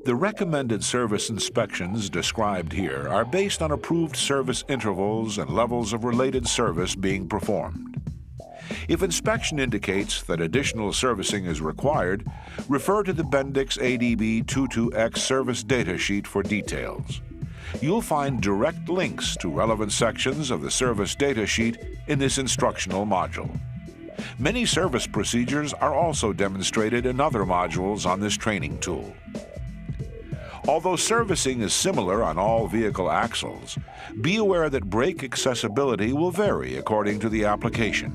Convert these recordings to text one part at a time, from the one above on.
The recommended service inspections described here are based on approved service intervals and levels of related service being performed. If inspection indicates that additional servicing is required, refer to the Bendix ADB 22X service data sheet for details. You'll find direct links to relevant sections of the service data sheet in this instructional module. Many service procedures are also demonstrated in other modules on this training tool. Although servicing is similar on all vehicle axles, be aware that brake accessibility will vary according to the application.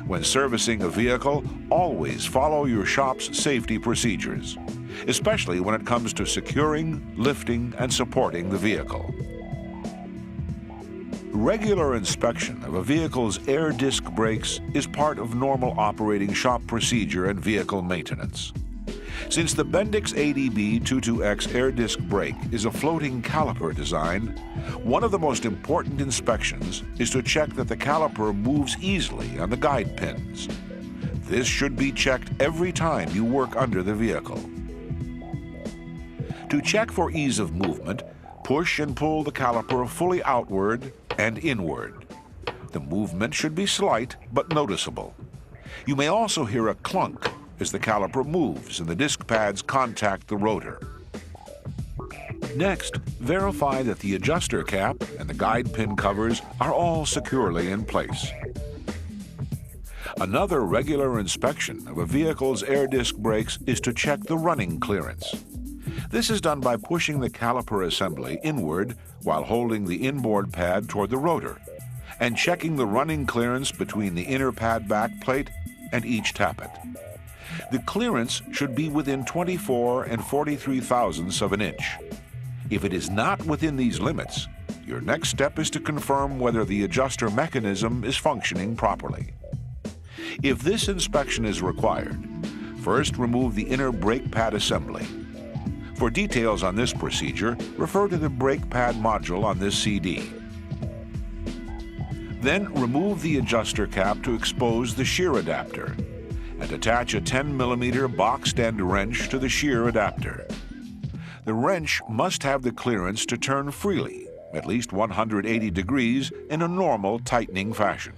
When servicing a vehicle, always follow your shop's safety procedures, especially when it comes to securing, lifting, and supporting the vehicle. Regular inspection of a vehicle's air disc brakes is part of normal operating shop procedure and vehicle maintenance. Since the Bendix ADB 22X air disc brake is a floating caliper design, one of the most important inspections is to check that the caliper moves easily on the guide pins. This should be checked every time you work under the vehicle. To check for ease of movement, push and pull the caliper fully outward and inward. The movement should be slight but noticeable. You may also hear a clunk as the caliper moves and the disc pads contact the rotor. Next, verify that the adjuster cap and the guide pin covers are all securely in place. Another regular inspection of a vehicle's air disc brakes is to check the running clearance. This is done by pushing the caliper assembly inward while holding the inboard pad toward the rotor and checking the running clearance between the inner pad back plate and each tappet. The clearance should be within 24 and 43 thousandths of an inch. If it is not within these limits, your next step is to confirm whether the adjuster mechanism is functioning properly. If this inspection is required, first remove the inner brake pad assembly. For details on this procedure, refer to the brake pad module on this CD. Then remove the adjuster cap to expose the shear adapter and attach a 10mm boxed end wrench to the shear adapter. The wrench must have the clearance to turn freely, at least 180 degrees in a normal tightening fashion.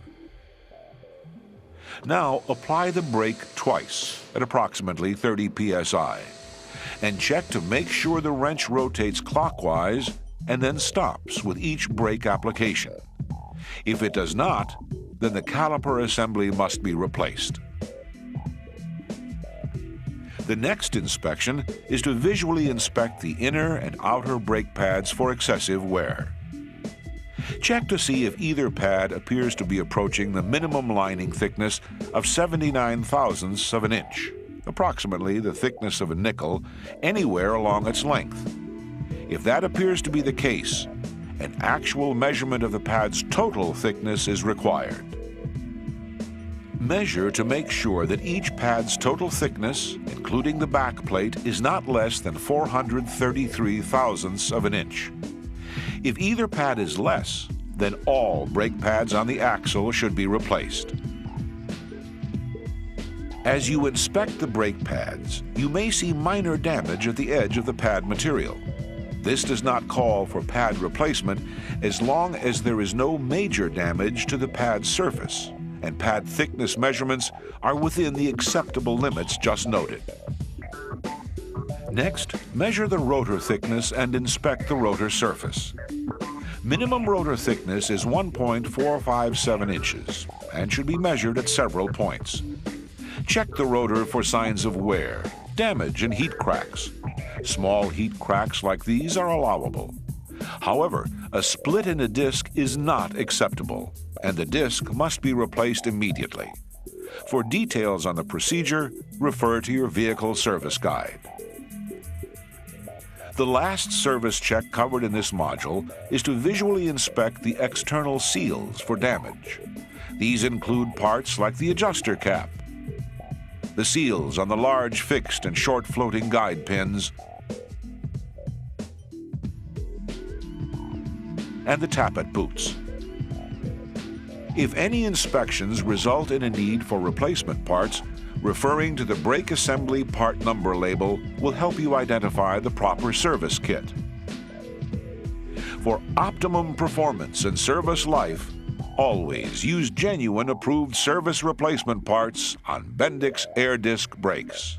Now apply the brake twice at approximately 30 psi and check to make sure the wrench rotates clockwise and then stops with each brake application. If it does not, then the caliper assembly must be replaced. The next inspection is to visually inspect the inner and outer brake pads for excessive wear. Check to see if either pad appears to be approaching the minimum lining thickness of 79 thousandths of an inch, approximately the thickness of a nickel, anywhere along its length. If that appears to be the case, an actual measurement of the pad's total thickness is required. Measure to make sure that each pad's total thickness, including the back plate, is not less than 433 thousandths of an inch. If either pad is less, then all brake pads on the axle should be replaced. As you inspect the brake pads, you may see minor damage at the edge of the pad material. This does not call for pad replacement as long as there is no major damage to the pad surface and pad thickness measurements are within the acceptable limits just noted. Next, measure the rotor thickness and inspect the rotor surface. Minimum rotor thickness is 1.457 inches and should be measured at several points. Check the rotor for signs of wear, damage, and heat cracks. Small heat cracks like these are allowable. However, a split in a disc is not acceptable, and the disc must be replaced immediately. For details on the procedure, refer to your vehicle service guide. The last service check covered in this module is to visually inspect the external seals for damage. These include parts like the adjuster cap, the seals on the large fixed and short floating guide pins, and the tappet boots. If any inspections result in a need for replacement parts, Referring to the brake assembly part number label will help you identify the proper service kit. For optimum performance and service life, always use genuine approved service replacement parts on Bendix air disc brakes.